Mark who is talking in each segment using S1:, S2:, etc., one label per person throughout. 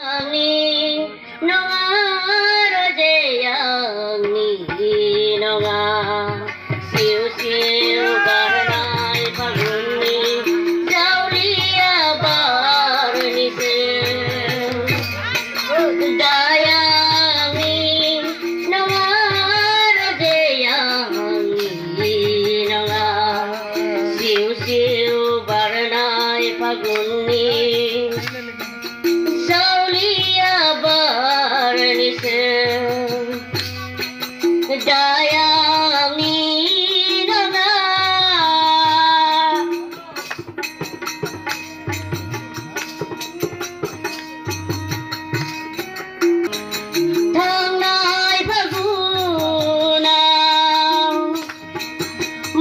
S1: Ani nonga roje ani nonga siu siu baranai paguni jaulia barni se dayani nonga roje ani nonga siu siu baranai paguni Dayami nonga Thangnai phaguna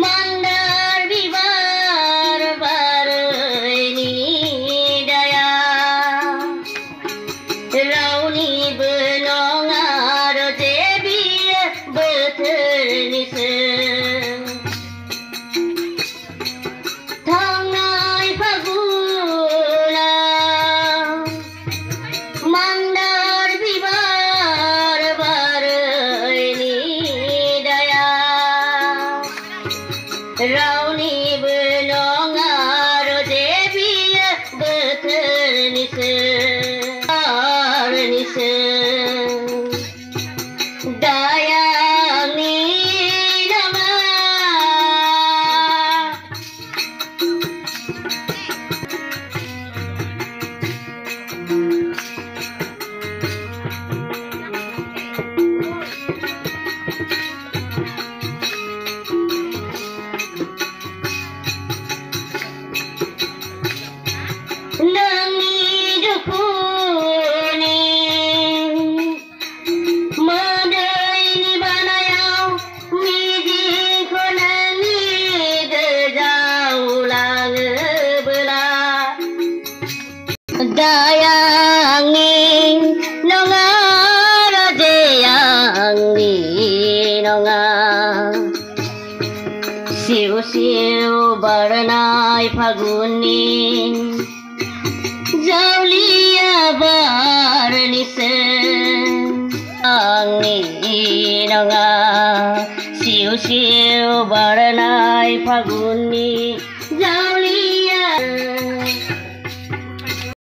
S1: mandar bibar barni daya rauni benonga rojebi Thangnai phaguna mandar bibar barni daya rauni benonga rojebi beternise arnise dayani Dayangin nonga rajayangin nonga siu siu baranai paguni jaulia barni se angin nonga siu siu baranai paguni